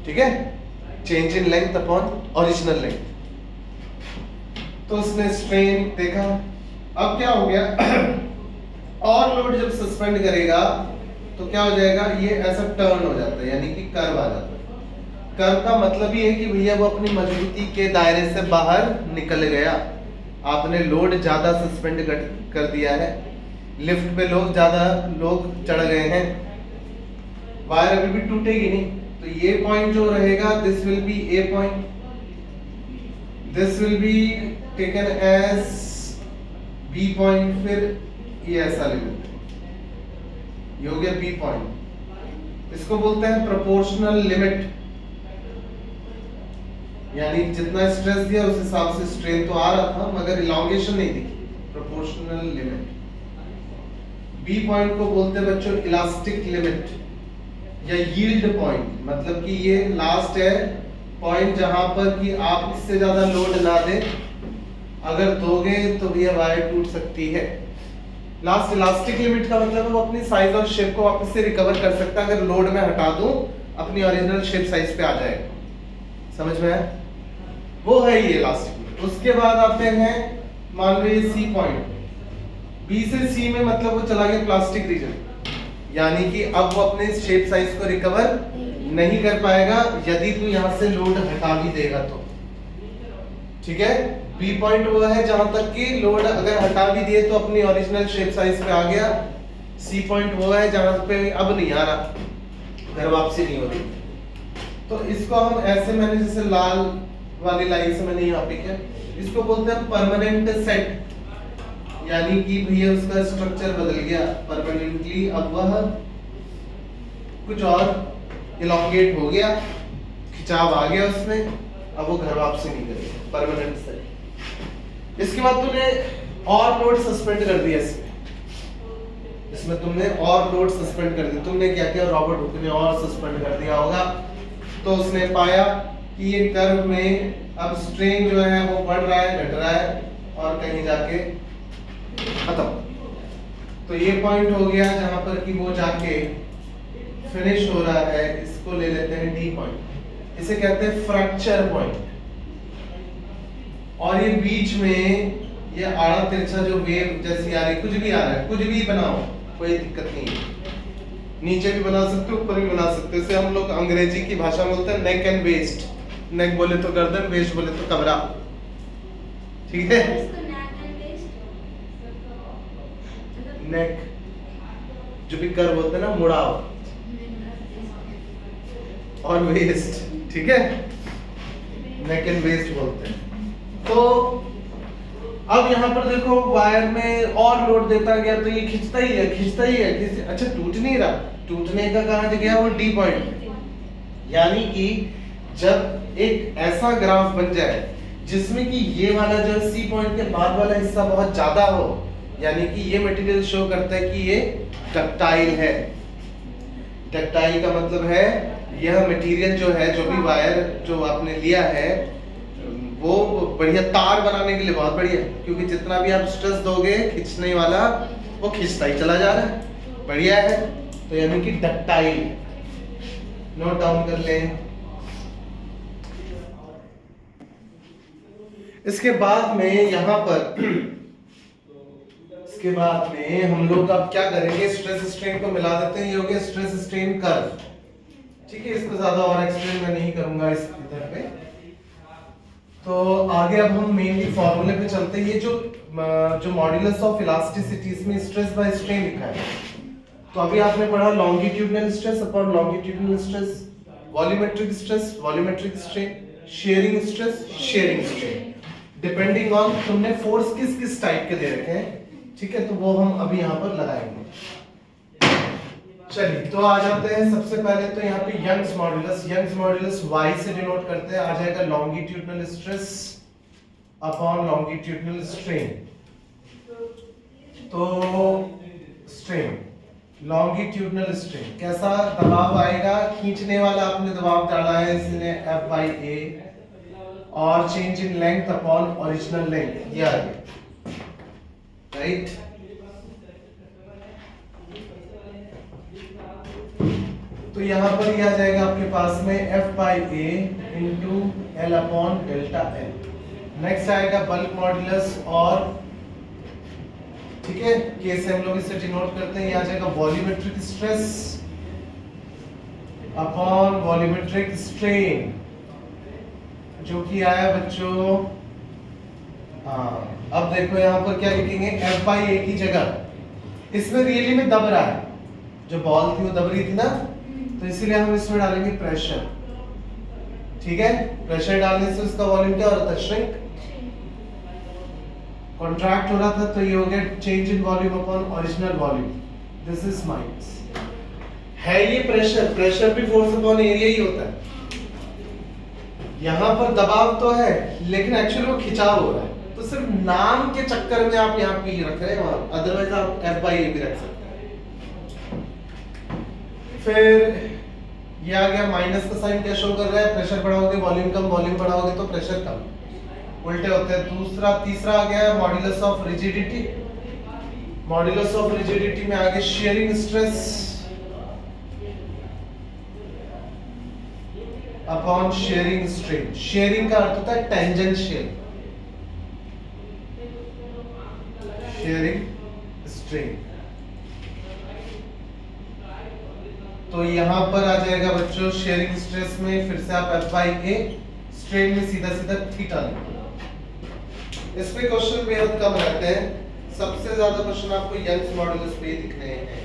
ठीक है, change in length upon original length. तो उसने स्ट्रेन देखा। अब क्या हो गया और लोड जब सस्पेंड करेगा तो क्या हो जाएगा, ये ऐसा टर्न हो जाता है, यानी कि कर्व आ जाता है। कर्व का मतलब ये है कि भैया वो अपनी मजबूती के दायरे से बाहर निकल गया। आपने लोड ज्यादा सस्पेंड कर दिया है, लिफ्ट पे ज्यादा लोग चढ़ गए हैं, वायर अभी भी टूटेगी नहीं। तो ये पॉइंट जो रहेगा, this will be a point, this will be taken as B point, फिर ये ऐसा ले लेते हैं, ये हो गया बी पॉइंट। इसको बोलते हैं प्रोपोर्शनल लिमिट, यानी जितना स्ट्रेस दिया उस हिसाब से स्ट्रेन तो आ रहा था मगर इलॉन्गेशन नहीं दिखी, प्रोपोर्शनल लिमिट। बी पॉइंट को बोलते हैं बच्चों इलास्टिक लिमिट या यील्ड पॉइंट, मतलब कि ये लास्ट है पॉइंट जहां पर कि आप इससे ज्यादा लोड ना दें, अगर दोगे तो भी वायर टूट सकती है। लास्ट इलास्टिक लिमिट का मतलब है वो अपनी साइज और शेप को वापस से रिकवर कर सकता है, अगर लोड में हटा दूं अपनी ओरिजिनल शेप साइज पे आ जाएगा। समझ में आया? वो है ये इलास्टिक लिमिट। उसके बाद आते हैं मान लो ये सी पॉइंट, बी से सी में मतलब वो चला गया प्लास्टिक रीजन, यानी कि अब वो अपने शेप साइज को रिकवर नहीं कर पाएगा यदि तू यहाँ से लोड हटा भी देगा तो, ठीक है। बी पॉइंट वो है जहां तक कि लोड अगर हटा भी दिए तो अपनी ओरिजिनल शेप साइज पे आ गया। सी पॉइंट वो है जहां पे अब नहीं आ रहा, घर वापसी नहीं हो रही। तो इसको हम ऐसे, मैंने जैसे लाल वाली लाइन से मैंने यहाँ पे किया, इसको बोलते हैं परमानेंट सेट, यानी कि भैया उसका स्ट्रक्चर बदल गया परमानेंटली, अब वह कुछ और इलॉन्गेट हो गया, खिंचाव आ गया उसमें, अब वो घर वापसी नहीं करेगा, परमानेंट सेट। इसके बाद तुमने और लोड सस्पेंड कर दिया इसमें तुमने और लोड सस्पेंड कर दिया। तुमने क्या किया, रॉबर्ट हुक ने और सस्पेंड कर दिया होगा, तो उसने पाया कि ये कर्व में अब स्ट्रेन जो है वो बढ़ रहा है, घट रहा है और कहीं जाके खत्म। तो ये पॉइंट हो गया जहां पर कि वो जाके फिनिश हो रहा है, इसको ले लेते हैं डी पॉइंट, इसे कहते हैं फ्रैक्चर पॉइंट। और ये बीच में ये आड़ा तिरछा जो वेव जैसी आ रही, कुछ भी आ रहा है, कुछ भी बनाओ, कोई दिक्कत नहीं है, नीचे भी बना सकते हो, ऊपर भी बना सकते हो। इसे हम लोग अंग्रेजी की भाषा में बोलते हैं नेक एंड वेस्ट, नेक बोले तो गर्दन, वेस्ट बोले तो कमरा, ठीक है। नेक जो भी कर्व होते हैं ना, मुड़ाव, और वेस्ट, ठीक है, नेक एंड वेस्ट बोलते हैं। तो अब यहाँ पर देखो वायर में और लोड देता गया तो ये खिंचता ही है, खिंचता ही है, अच्छा टूट नहीं रहा, टूटने का कहाँ गया, वो डी पॉइंट। यानी कि जब एक ऐसा ग्राफ बन जाए जिसमें कि ये वाला जो सी पॉइंट के बाद वाला हिस्सा बहुत ज्यादा हो, यानी कि ये मटेरियल शो करता है कि ये डक्टाइल है। डक्टाइल का मतलब है यह मटेरियल जो है, जो भी वायर जो आपने लिया है वो बढ़िया तार बनाने के लिए बहुत बढ़िया, क्योंकि जितना भी आप स्ट्रेस दोगे खींचने वाला वो खींचता ही चला जा रहा है, बढ़िया है। तो यानी कि डक्टाइल, नोट डाउन कर लें। इसके बाद में यहाँ पर इसके बाद में हम लोग अब क्या करेंगे, स्ट्रेस स्ट्रेन को मिला देते हैं, ये हो गया स्ट्रेस स्ट्रेन कर्व, ठीक है। इसको ज्यादा और एक्सप्लेन मैं नहीं करूंगा इस इधर पे। तो आगे अब हम मेनली फॉर्मूले पे चलते हैं। ये जो मॉड्यूलस ऑफ इलास्टिसिटी, इसमें स्ट्रेस बाय स्ट्रेन लिखा है। तो अभी आपने पढ़ा longitudinal stress upon longitudinal stress, volumetric stress, volumetric strain, sharing stress, sharing strain, depending on तुमने फोर्स किस किस टाइप के दे रखे हैं, ठीक है। तो वो हम अभी यहाँ पर लगाएंगे। चलिए तो आ जाते हैं। सबसे पहले तो यहाँ पे Young's modulus, Young's modulus y से डिनोट करते हैं, आ जाएगा longitudinal stress upon longitudinal strain. तो स्ट्रेन, लॉन्गिट्यूडिनल स्ट्रेन, कैसा दबाव आएगा, खींचने वाला आपने दबाव डाला है इसने F by A, और change in length upon original length, ये आ गया, राइट। तो यहाँ पर ये आ जाएगा आपके पास में F by A into L upon delta L। Next आएगा बल्क मॉड्यूलस, और ठीक है केस हम लोग इसे डिनोट करते हैं, ये आ जाएगा volumetric stress upon volumetric strain, जो कि आया बच्चों, हाँ। अब देखो यहाँ पर क्या लिखेंगे, F by A की जगह इसमें रियली में दब रहा है, जो बॉल थी वो दब रही थी ना, तो इसीलिए हम इसमें डालेंगे प्रेशर, ठीक है। प्रेशर डालने से उसका वॉल्यूम क्या हो रहा था, श्रिंक, कॉन्ट्रैक्ट हो रहा था, तो ये हो गया change in volume upon original volume, this is minus है। ये प्रेशर, प्रेशर भी फोर्स अपॉन एरिया ही होता है। यहाँ पर दबाव तो है लेकिन एक्चुअली वो खिंचाव हो रहा है, तो सिर्फ नाम के चक्कर में आप यहाँ पे रख रहे हैं, अदरवाइज आप F by A भी रख सकते हैं। फिर ये आ गया माइनस का साइन, क्या शो कर रहा है, प्रेशर बढ़ाओगे वॉल्यूम कम, वॉल्यूम बढ़ाओगे तो प्रेशर कम, उल्टे होते हैं। तीसरा आ गया modulus of rigidity, modulus of rigidity में आ गया sharing stress upon sharing strain. Sharing का अर्थ होता है टेंजेंशियल, शेयरिंग स्ट्रेन। तो यहाँ पर आ जाएगा बच्चों शेयरिंग स्ट्रेस में फिर से आप F/A, स्ट्रेन में सीधा सीधा थीटा लिखो। इस पे क्वेश्चन बेहद कम रहते हैं, सबसे ज्यादा क्वेश्चन आपको यंग्स मॉडुलस पे दिख रहे हैं।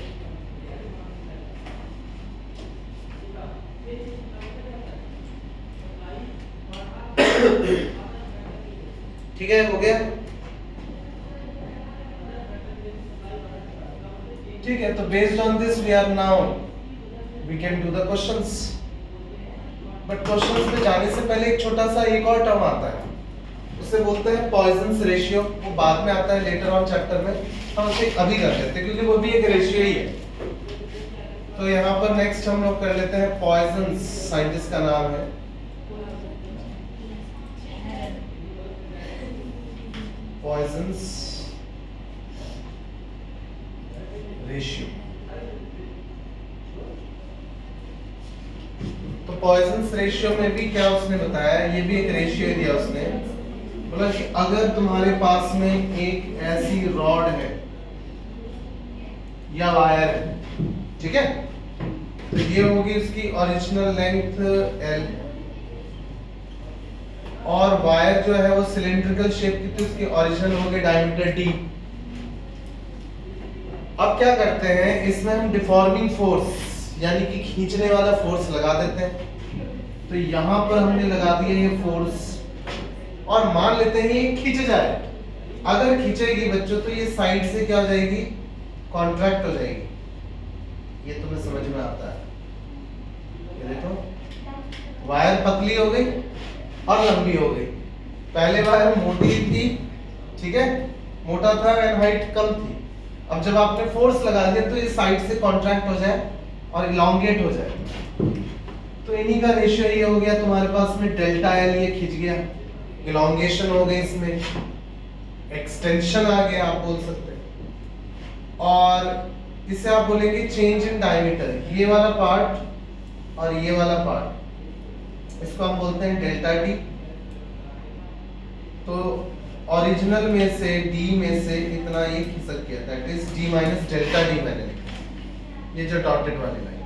ठीक है, हो गया। ठीक है, तो based on this we are now we can do the questions. But questions में जाने से पहले एक छोटा सा एक और टर्म आता है, उसे बोलते हैं पॉइजन्स रेशियो। वो बाद में आता है लेटर ऑन चैप्टर में, हम उसे अभी कर लेते हैं क्योंकि वो भी एक रेशियो ही है। तो यहाँ पर नेक्स्ट हम लोग कर लेते हैं पॉइजन्स, साइंटिस्ट का नाम है पॉइजन्स रेशियो। तो पॉइजन्स रेशियो में भी क्या उसने बताया, ये भी एक रेशियो दिया उसने, बोला कि अगर तुम्हारे पास में एक ऐसी रॉड है या वायर है, ठीक है, तो ये होगी उसकी ओरिजिनल लेंथ L, और वायर जो है वो सिलिंड्रिकल शेप की, तो उसकी ओरिजिनल होगी डायमीटर D। अब क्या करते हैं, इसमें हम डिफॉर्मिंग फोर्स यानी कि खींचने वाला फोर्स लगा देते हैं। तो यहां पर हमने लगा दिया ये फोर्स, और मान लेते हैं ये खींच जाए। अगर खींचेगी बच्चों तो ये साइड से क्या हो जाएगी, कॉन्ट्रैक्ट हो जाएगी। ये तुम्हें समझ में आता है? ये देखो वायर पतली हो गई और लंबी हो गई। पहले वायर मोटी थी, ठीक है, मोटा था एंड हाइट कम थी। अब जब आपने फोर्स लगा दिया तो ये साइड से कॉन्ट्रैक्ट हो जाए और इलोंगेट हो जाए। तो इन्हीं का रेशियो ये हो गया तुम्हारे पास में डेल्टा L, ये खिंच गया, इलोंगेशन हो गई, इसमें एक्सटेंशन आ गया आप बोल सकते हैं। और इसे आप बोलेंगे चेंज इन डायमीटर, ये वाला पार्ट और ये वाला पार्ट, इसको हम बोलते हैं डेल्टा D। तो ओरिजिनल में से D में से इतना ये खिसक गया, that is D minus delta D मैंने लिखा, ये जो डॉटेड वाली लाइन।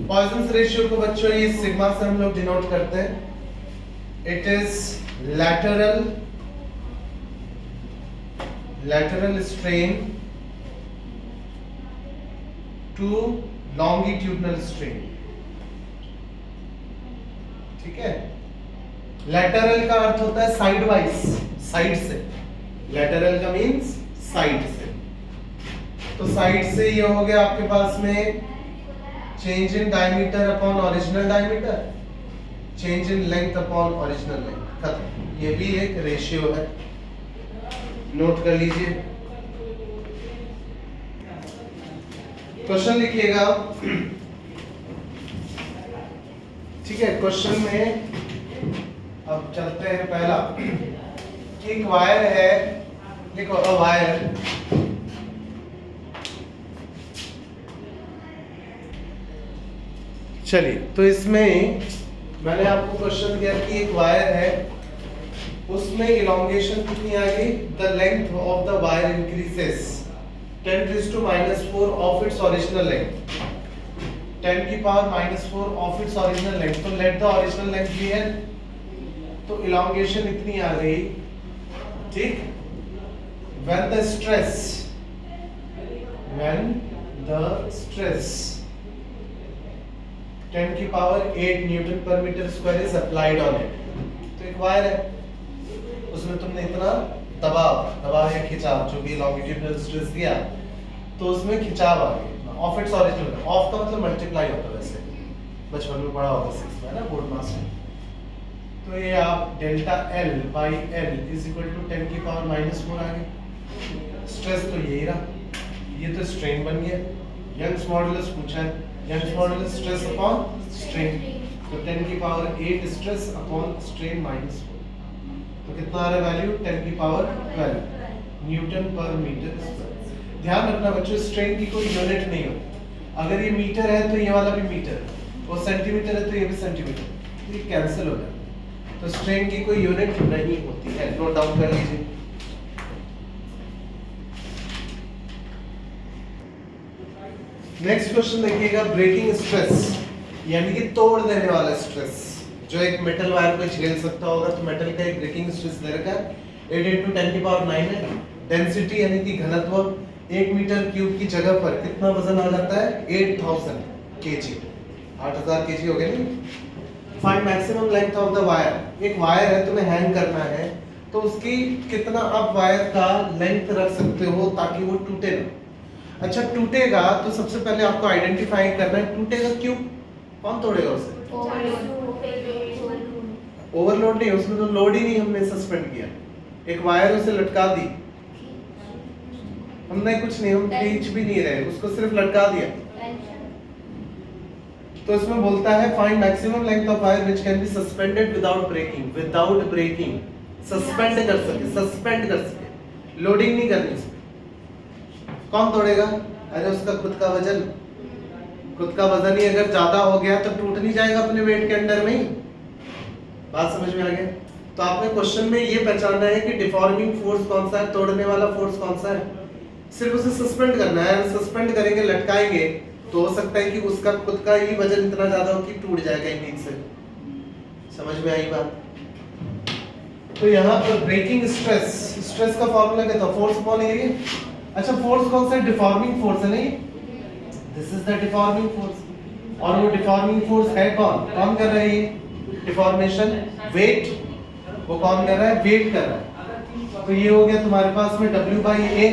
पॉइजन्स रेशियो को बच्चों ये सिग्मा से हम लोग डिनोट करते हैं। It is lateral strain to longitudinal strain, ठीक है। लैटरल का अर्थ होता है साइड वाइज, साइड से, लैटरल का मींस साइड से। तो साइड से ये हो गया आपके पास में change in diameter upon original diameter, change in length upon original length, खत्म। ये भी एक रेशियो है, नोट कर लीजिए। क्वेश्चन लिखिएगा, ठीक है। क्वेश्चन में अब चलते हैं, पहला एक वायर है, लिखो अ वायर चलिए, तो इसमें मैंने आपको क्वेश्चन दिया कि एक वायर है, उसमें इलोंगेशन कितनी आ गई, the length of the wire increases 10⁻⁻⁴ of its original length, 10⁻⁻⁴ of its original length. तो let the original length be है, तो इलोंगेशन इतनी आ गई, ठीक। when the stress 10⁸ न्यूटन पर metre square is applied on it. तो एक वायर है, उसमें तुमने इतना दबाव या खिंचाव, जो भी लॉन्गिट्यूडिनल स्ट्रेस दिया, तो उसमें खिंचाव आ गया ऑफ इट्स ओरिजिनल। ऑफ का मतलब मल्टीप्लाई होता है, वैसे बचपन में पढ़ा होगा 6 में ना, बोर्ड मास में। तो ये आप delta L by L is equal to 10⁻⁻⁴ आ गया। स्ट्रेस तो यही रहा, ये तो स्ट्रेन बन गया। यंग्स मॉडुलस पूछा है, Young's modulus stress upon strain, तो 10⁸ स्ट्रेस अपॉन स्ट्रेन -4, तो कितना आ रहा है वैल्यू, 10⁻12 न्यूटन पर मीटर स्क्वायर। ध्यान रखना बच्चों, स्ट्रेन की कोई यूनिट नहीं हो, अगर ये मीटर है तो ये वाला भी मीटर, और सेंटीमीटर है तो ये भी सेंटीमीटर, तो ये कैंसिल हो जाए। तो स्ट्रेन की कोई यूनिट नहीं होती है, नोट डाउन कर लीजिए। नेक्स्ट क्वेश्चन देखिएगा, ब्रेकिंग स्ट्रेस यानी कि तोड़ देने वाला स्ट्रेस जो एक मेटल वायर को झेल सकता होगा, तो मेटल का एक ब्रेकिंग स्ट्रेस दे रखा है 8 × 10⁹ है। डेंसिटी यानी कि घनत्व 1 मीटर क्यूब की जगह पर कितना वजन आ जाता है 8000 kg, 8000 kg हो गया नहीं। Find maximum length of the wire, एक वायर है तुम्हें हैंग करना है, तो उसकी कितना आप वायर का लेंथ रख सकते हो ताकि वो टूटे ना। अच्छा टूटेगा तो सबसे पहले आपको आइडेंटिफाई करना है टूटेगा क्यों, कौन तोड़ेगा उसे, ओवरलोड नहीं, उसमें तो लोड ही नहीं, हमने सस्पेंड किया, एक वायर उसे लटका दी, हमने कुछ नहीं, हम खींच भी नहीं रहे, उसको सिर्फ लटका दिया। तो इसमें बोलता है find maximum length of wire which can be suspended without breaking, without breaking suspend कर सके, सस्पेंड कर सके, लोडिंग नहीं करनी इसमें। कौन तोड़ेगा, अरे उसका खुद का वजन, खुद का वजन ही अगर ज्यादा हो गया तो टूट नहीं जाएगा अपने वेट के अंडर में ही। बात समझ में आ गया। तो आपने क्वेश्चन में ये पहचानना है कि डिफॉर्मिंग फोर्स कौन सा है, तोड़ने वाला फोर्स कौन सा है, सिर्फ उसे सस्पेंड करना है। सस्पेंड करेंगे, लटकाएंगे, तो हो सकता है कि उसका खुद का ही वजन इतना ज्यादा हो कि टूट जाएगा नीचे से। समझ में आई बात। तो यहाँ पर ब्रेकिंग स्ट्रेस, स्ट्रेस का फॉर्मूला क्या था, फोर्स अपॉन एरिया। अच्छा फोर्स कौन सा है, डिफॉर्मिंग फोर्स है नहीं, this is the deforming force. और वो डिफॉर्मिंग फोर्स है कौन, कौन कर रहा है ये डिफॉर्मेशन, वेट, वो कौन कर रहा है, वेट कर रहा है। तो ये हो गया तुम्हारे पास में W/A,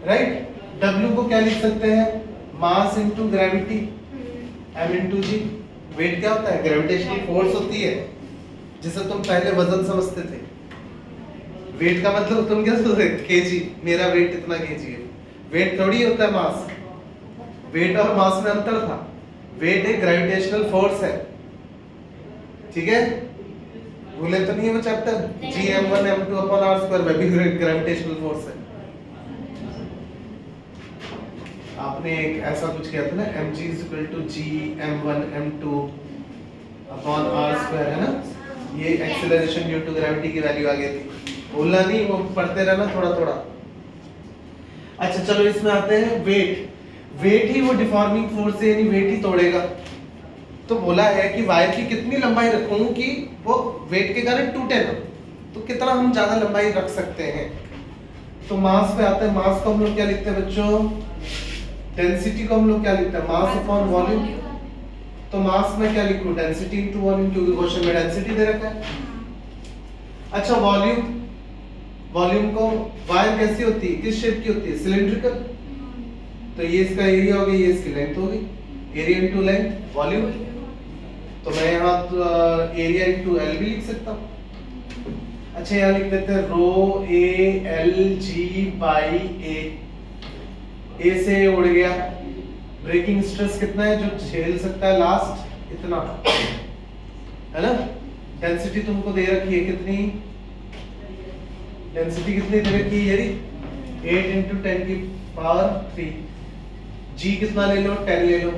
राइट। W को क्या लिख सकते हैं, mass into gravity, m/g। Wait क्या होता है, ग्रेविटेशनल फोर्स होती है, जिसे तुम पहले वजन समझते थे। वेट का मतलब तुम क्या सोचते, केजी, मेरा वेट इतना केजी है, वेट थोड़ी होता है मास, वेट और मास में अंतर था। वेट एक ग्रेविटेशनल फोर्स है, ठीक है, भूले तो नहीं है वो चैप्टर, Gm1 m2/r² में भी ग्रेविटेशनल फोर्स है। आपने एक ऐसा कुछ किया था ना, mg = Gm1 m2/r², है ना, ये एक्सीलरेशन ड्यू टू ग्रेविटी की वैल्यू आ गई थी, भूलना नहीं, वो पढ़ते रहना थोड़ा थोड़ा। अच्छा चलो इसमें आते हैं वेट, वेट ही वो डिफॉर्मिंग फोर्स है, यानी वेट ही तोड़ेगा। तो बोला है कि वायर की कितनी लंबाई रखूं कि वो वेट के कारण टूटे ना, तो कितना हम ज्यादा लंबाई रख सकते हैं। तो मास पे आते हैं, मास को हम लोग क्या लिखते हैं बच्चों, डेंसिटी को हम लोग क्या लिखते हैं, मास अपॉन वॉल्यूम। तो मास में क्या लिखूं, डेंसिटी इनटू वॉल्यूम, क्योंकि क्वेश्चन में डेंसिटी दे रखा है। अच्छा वॉल्यूम, वॉल्यूम को, वायर कैसी होती है, किस शेप की होती है, सिलिंड्रिकल, तो ये इसका एरिया हो गया, ये इसकी लेंथ हो गई, एरिया इनटू लेंथ वॉल्यूम। तो मैं यहाँ एरिया इनटू एल भी लिख सकता हूँ। अच्छा यहाँ लिख देते हैं ρALG/A, ए से उड़ गया, ब्रेकिंग स्ट्रेस कितना है जो झेल सकता है, लास्ट इतना है ना। डेंसिटी तुमको दे रखी है कितनी, डेंसिटी कितनी दे रखी है, यदि 8 × 10⁻³ जी कितना ले लो, 10 ले लो,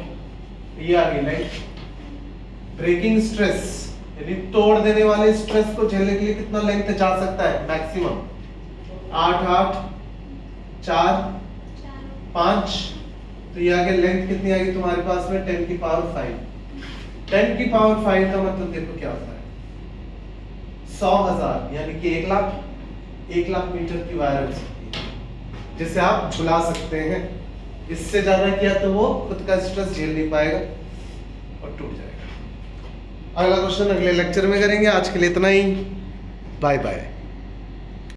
ये आ गई लाइट। ब्रेकिंग स्ट्रेस यानी तोड़ देने वाले स्ट्रेस को झेलने के लिए कितना लेंथ जा सकता है, मैक्सिमम 8 8 4 5, तो ये आगे लेंथ कितनी आ गई तुम्हारे पास में 10⁵। 10⁵ का मतलब देखो क्या होता है, 100,000 यानी कि 1 लाख मीटर की वायर हो सकती है, जिसे आप झुला सकते हैं। इससे ज्यादा किया तो वो खुद का स्ट्रेस झेल नहीं पाएगा और टूट जाएगा। अगला क्वेश्चन अगले लेक्चर में करेंगे, आज के लिए इतना ही, बाय बाय।